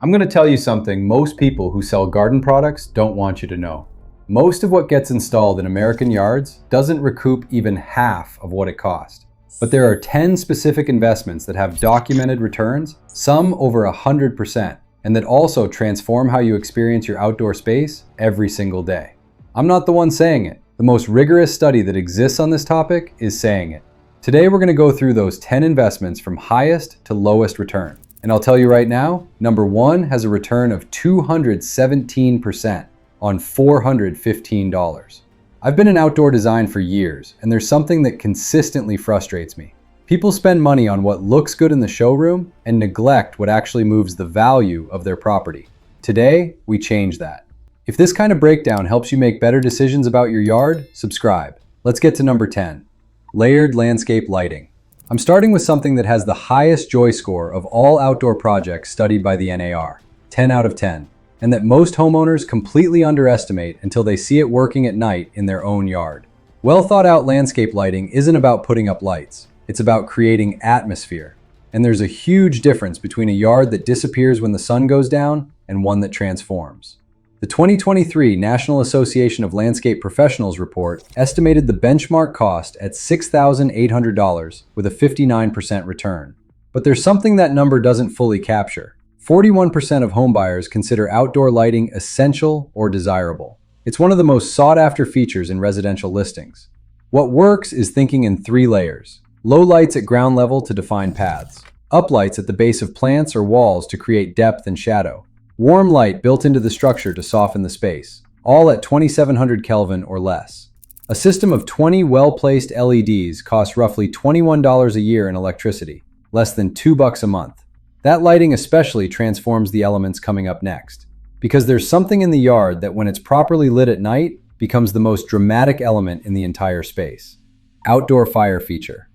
I'm going to tell you something most people who sell garden products don't want you to know. Most of what gets installed in American yards doesn't recoup even half of what it cost. But there are 10 specific investments that have documented returns, some over 100%, and that also transform how you experience your outdoor space every single day. I'm not the one saying it. The most rigorous study that exists on this topic is saying it. Today we're going to go through those 10 investments from highest to lowest return. And I'll tell you right now, number one has a return of 217% on $415. I've been in outdoor design for years, and there's something that consistently frustrates me. People spend money on what looks good in the showroom and neglect what actually moves the value of their property. Today, we change that. If this kind of breakdown helps you make better decisions about your yard, subscribe. Let's get to number 10, layered landscape lighting. I'm starting with something that has the highest joy score of all outdoor projects studied by the NAR, 10 out of 10, and that most homeowners completely underestimate until they see it working at night in their own yard. Well thought out landscape lighting isn't about putting up lights, it's about creating atmosphere. And there's a huge difference between a yard that disappears when the sun goes down and one that transforms. The 2023 National Association of Landscape Professionals report estimated the benchmark cost at $6,800 with a 59% return. But there's something that number doesn't fully capture. 41% of homebuyers consider outdoor lighting essential or desirable. It's one of the most sought-after features in residential listings. What works is thinking in 3 layers. Low lights at ground level to define paths. Up lights at the base of plants or walls to create depth and shadow. Warm light built into the structure to soften the space, all at 2700 Kelvin or less. A system of 20 well-placed LEDs costs roughly $21 a year in electricity, less than $2 a month. That lighting especially transforms the elements coming up next, because there's something in the yard that when it's properly lit at night, becomes the most dramatic element in the entire space. Outdoor fire feature.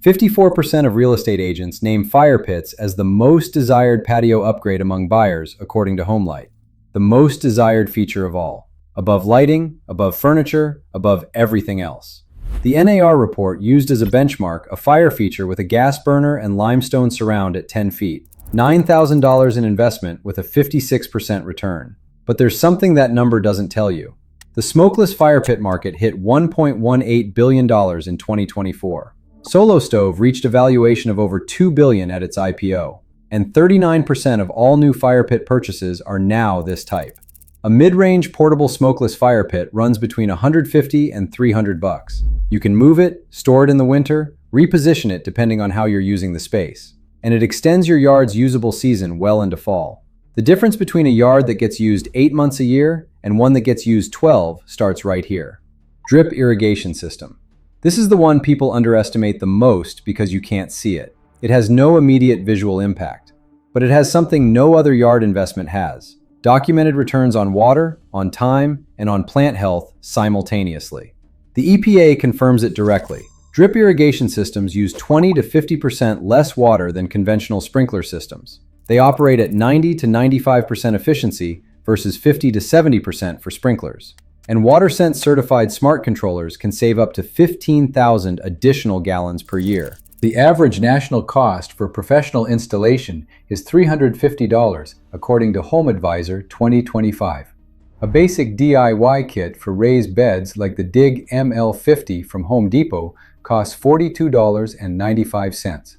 54% of real estate agents name fire pits as the most desired patio upgrade among buyers, according to HomeLight. The most desired feature of all. Above lighting, above furniture, above everything else. The NAR report used as a benchmark a fire feature with a gas burner and limestone surround at 10 feet. $9,000 in investment with a 56% return. But there's something that number doesn't tell you. The smokeless fire pit market hit $1.18 billion in 2024. Solo Stove reached a valuation of over $2 billion at its IPO, and 39% of all new fire pit purchases are now this type. A mid-range portable smokeless fire pit runs between $150 and $300. You can move it, store it in the winter, reposition it depending on how you're using the space, and it extends your yard's usable season well into fall. The difference between a yard that gets used 8 months a year and one that gets used 12 starts right here. Drip irrigation system. This is the one people underestimate the most because you can't see it. It has no immediate visual impact, but it has something no other yard investment has. Documented returns on water, on time, and on plant health simultaneously. The EPA confirms it directly. Drip irrigation systems use 20 to 50% less water than conventional sprinkler systems. They operate at 90 to 95% efficiency versus 50 to 70% for sprinklers. And WaterSense certified smart controllers can save up to 15,000 additional gallons per year. The average national cost for professional installation is $350, according to HomeAdvisor 2025. A basic DIY kit for raised beds like the Dig ML50 from Home Depot costs $42.95.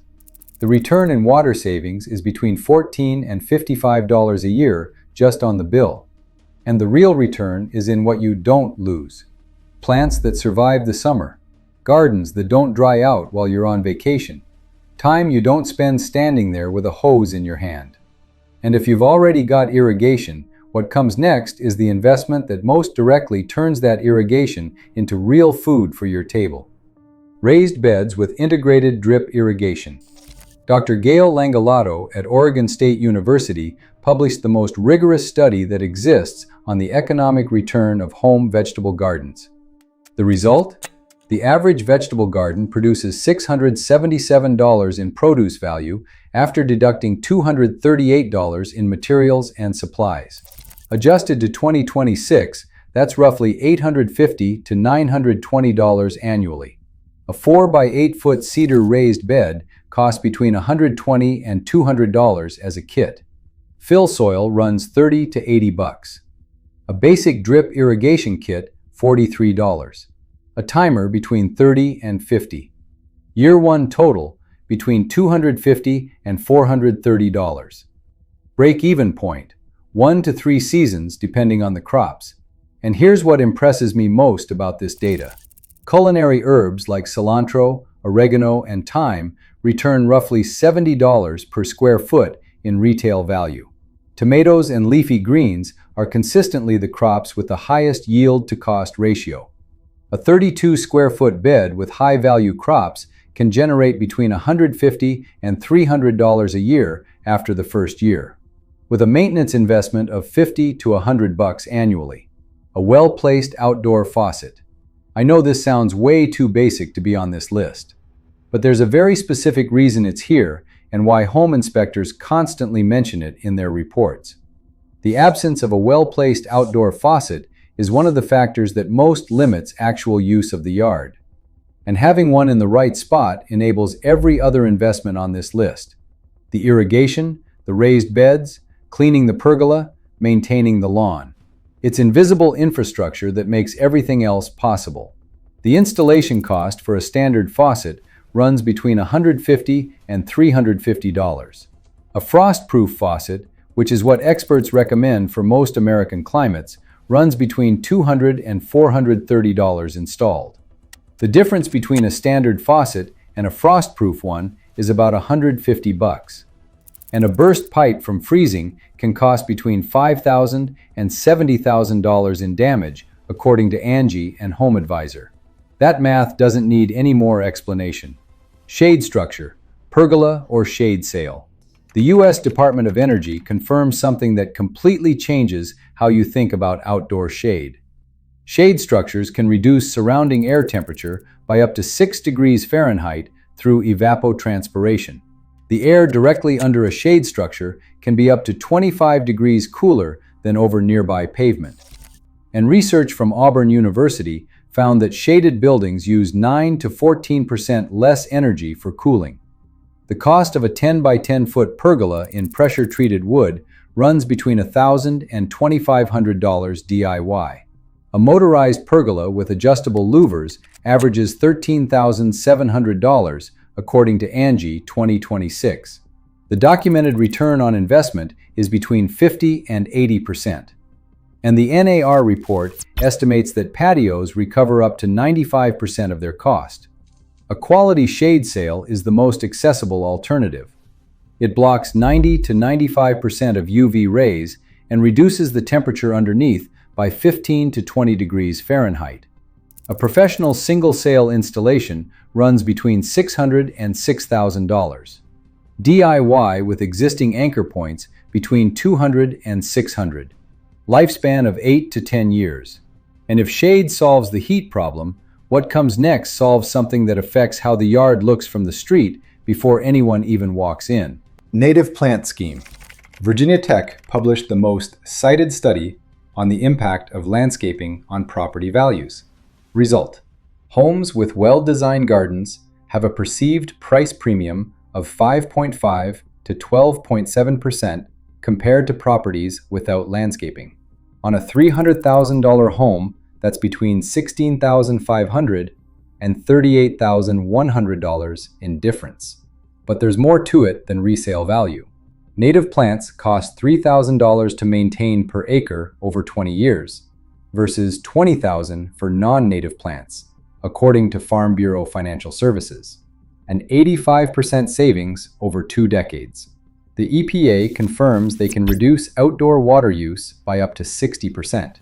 The return in water savings is between $14 and $55 a year just on the bill. And the real return is in what you don't lose. Plants that survive the summer. Gardens that don't dry out while you're on vacation. Time you don't spend standing there with a hose in your hand. And if you've already got irrigation, what comes next is the investment that most directly turns that irrigation into real food for your table. Raised beds with integrated drip irrigation. Dr. Gail Langolato at Oregon State University published the most rigorous study that exists on the economic return of home vegetable gardens. The result? The average vegetable garden produces $677 in produce value after deducting $238 in materials and supplies. Adjusted to 2026, that's roughly $850 to $920 annually. A 4 by 8 foot cedar raised bed costs between $120 and $200 as a kit. Fill soil runs 30 to 80 bucks. A basic drip irrigation kit, $43. A timer between 30 and 50. Year 1 total between $250 and $430. Break-even point, 1 to 3 seasons depending on the crops. And here's what impresses me most about this data. Culinary herbs like cilantro, oregano, and thyme return roughly $70 per square foot in retail value. Tomatoes and leafy greens are consistently the crops with the highest yield-to-cost ratio. A 32 square foot bed with high-value crops can generate between $150 and $300 a year after the first year, with a maintenance investment of $50 to $100 annually. A well-placed outdoor faucet. I know this sounds way too basic to be on this list, but there's a very specific reason it's here and why home inspectors constantly mention it in their reports. The absence of a well-placed outdoor faucet is one of the factors that most limits actual use of the yard. And having one in the right spot enables every other investment on this list. The irrigation, the raised beds, cleaning the pergola, maintaining the lawn. It's invisible infrastructure that makes everything else possible. The installation cost for a standard faucet runs between $150 and $350. A frost-proof faucet, which is what experts recommend for most American climates, runs between $200 and $430 installed. The difference between a standard faucet and a frost-proof one is about $150. And a burst pipe from freezing can cost between $5,000 and $70,000 in damage, according to Angie and Home Advisor. That math doesn't need any more explanation. Shade structure, pergola or shade sail. The U.S. Department of Energy confirms something that completely changes how you think about outdoor shade. Shade structures can reduce surrounding air temperature by up to 6 degrees Fahrenheit through evapotranspiration. The air directly under a shade structure can be up to 25 degrees cooler than over nearby pavement. And research from Auburn University found that shaded buildings use 9 to 14% less energy for cooling. The cost of a 10 by 10 foot pergola in pressure-treated wood runs between $1,000 and $2,500 DIY. A motorized pergola with adjustable louvers averages $13,700 according to Angie 2026. The documented return on investment is between 50 and 80%. And the NAR report estimates that patios recover up to 95% of their cost. A quality shade sail is the most accessible alternative. It blocks 90 to 95% of UV rays and reduces the temperature underneath by 15 to 20 degrees Fahrenheit. A professional single sail installation runs between $600 and $6,000. DIY with existing anchor points between $200 and $600. Lifespan of 8 to 10 years. And if shade solves the heat problem, what comes next solves something that affects how the yard looks from the street before anyone even walks in. Native plant scheme. Virginia Tech published the most cited study on the impact of landscaping on property values. Result: homes with well-designed gardens have a perceived price premium of 5.5 to 12.7% compared to properties without landscaping. On a $300,000 home, that's between $16,500 and $38,100 in difference. But there's more to it than resale value. Native plants cost $3,000 to maintain per acre over 20 years, versus $20,000 for non-native plants, according to Farm Bureau Financial Services, an 85% savings over 2 decades. The EPA confirms they can reduce outdoor water use by up to 60%,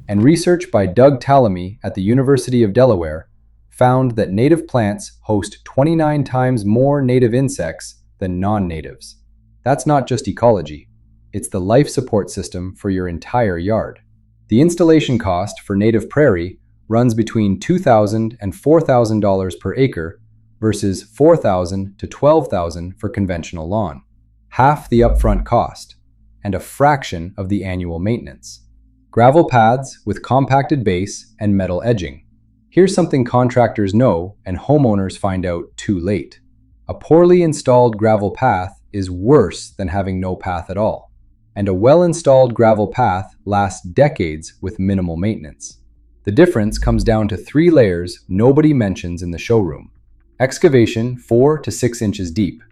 and research by Doug Tallamy at the University of Delaware found that native plants host 29 times more native insects than non-natives. That's not just ecology, it's the life support system for your entire yard. The installation cost for native prairie runs between $2,000 and $4,000 per acre versus $4,000 to $12,000 for conventional lawn. Half the upfront cost, and a fraction of the annual maintenance. Gravel paths with compacted base and metal edging. Here's something contractors know and homeowners find out too late. A poorly installed gravel path is worse than having no path at all. and a well-installed gravel path lasts decades with minimal maintenance. The difference comes down to 3 layers nobody mentions in the showroom. Excavation 4 to 6 inches deep.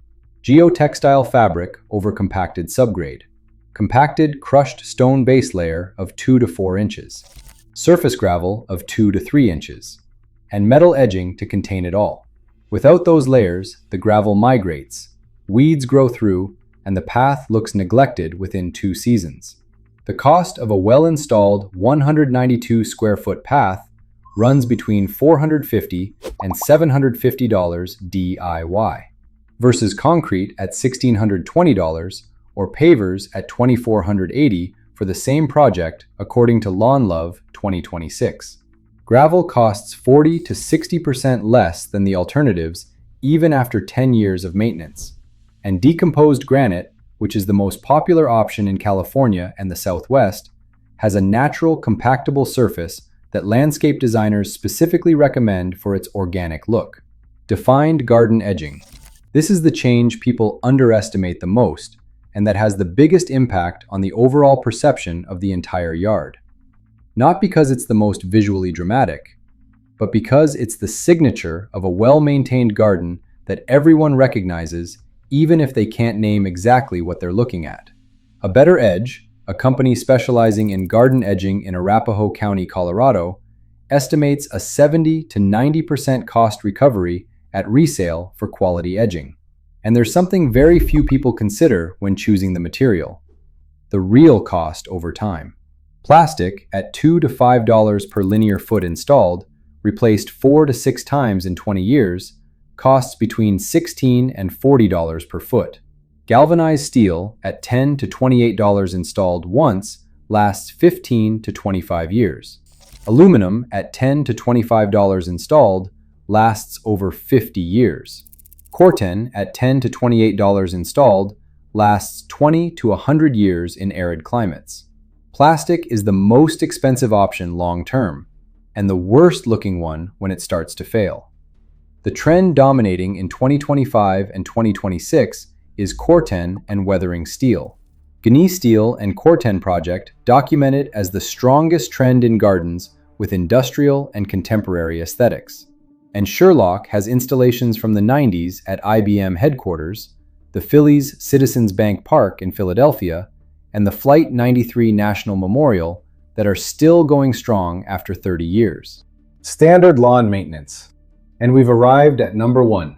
Geotextile fabric over compacted subgrade. Compacted crushed stone base layer of 2 to 4 inches. Surface gravel of 2 to 3 inches. And metal edging to contain it all. Without those layers, the gravel migrates, weeds grow through, and the path looks neglected within 2 seasons. The cost of a well-installed 192 square foot path runs between $450 and $750 DIY, versus concrete at $1,620 or pavers at $2,480 for the same project according to Lawn Love 2026. Gravel costs 40 to 60% less than the alternatives even after 10 years of maintenance. And decomposed granite, which is the most popular option in California and the Southwest, has a natural compactable surface that landscape designers specifically recommend for its organic look. Defined garden edging. This is the change people underestimate the most, and that has the biggest impact on the overall perception of the entire yard. Not because it's the most visually dramatic, but because it's the signature of a well-maintained garden that everyone recognizes even if they can't name exactly what they're looking at. A Better Edge, a company specializing in garden edging in Arapahoe County, Colorado, estimates a 70 to 90% cost recovery at resale for quality edging. And there's something very few people consider when choosing the material: the real cost over time. Plastic, at $2 to $5 per linear foot installed, replaced 4 to 6 times in 20 years, costs between $16 and $40 per foot. Galvanized steel, at $10 to $28 installed once, lasts 15 to 25 years. Aluminum, at $10 to $25 installed, lasts over 50 years. Corten, at $10 to $28 installed, lasts 20 to 100 years in arid climates. Plastic is the most expensive option long-term, and the worst-looking one when it starts to fail. The trend dominating in 2025 and 2026 is Corten and weathering steel. Gnee Steel and Corten project document it as the strongest trend in gardens with industrial and contemporary aesthetics. And Sherlock has installations from the 90s at IBM headquarters, the Phillies Citizens Bank Park in Philadelphia, and the Flight 93 National Memorial that are still going strong after 30 years. Standard lawn maintenance. And we've arrived at number 1.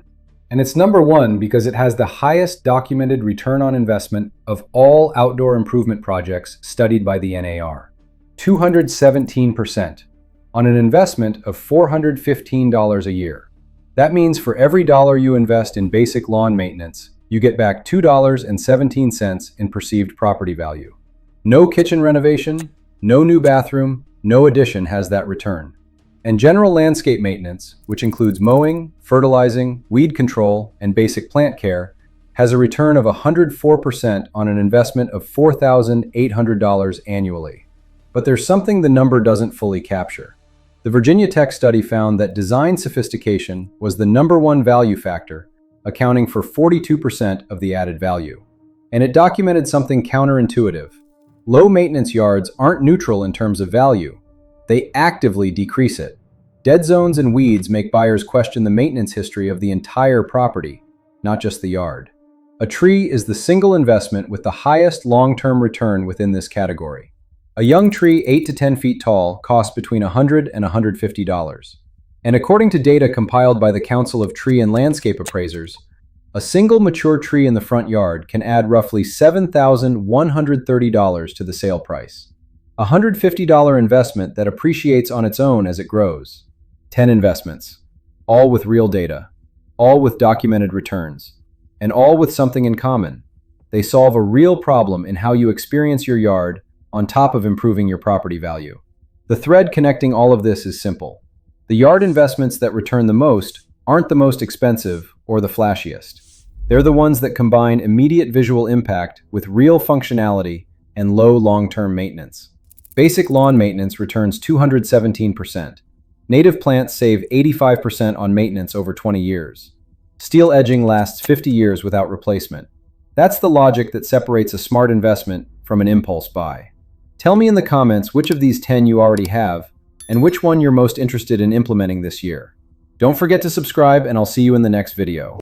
And it's number 1 because it has the highest documented return on investment of all outdoor improvement projects studied by the NAR. 217% on an investment of $415 a year. That means for every dollar you invest in basic lawn maintenance, you get back $2.17 in perceived property value. No kitchen renovation, no new bathroom, no addition has that return. And general landscape maintenance, which includes mowing, fertilizing, weed control, and basic plant care, has a return of 104% on an investment of $4,800 annually. But there's something the number doesn't fully capture. The Virginia Tech study found that design sophistication was the #1 value factor, accounting for 42% of the added value. And it documented something counterintuitive. Low maintenance yards aren't neutral in terms of value. They actively decrease it. Dead zones and weeds make buyers question the maintenance history of the entire property, not just the yard. A tree is the single investment with the highest long-term return within this category. A young tree 8 to 10 feet tall costs between $100 and $150. And according to data compiled by the Council of Tree and Landscape Appraisers, a single mature tree in the front yard can add roughly $7,130 to the sale price. A $150 investment that appreciates on its own as it grows. 10 investments, all with real data, all with documented returns, and all with something in common. They solve a real problem in how you experience your yard on top of improving your property value. The thread connecting all of this is simple. The yard investments that return the most aren't the most expensive or the flashiest. They're the ones that combine immediate visual impact with real functionality and low long-term maintenance. Basic lawn maintenance returns 217%. Native plants save 85% on maintenance over 20 years. Steel edging lasts 50 years without replacement. That's the logic that separates a smart investment from an impulse buy. Tell me in the comments which of these 10 you already have, and which one you're most interested in implementing this year. Don't forget to subscribe, and I'll see you in the next video.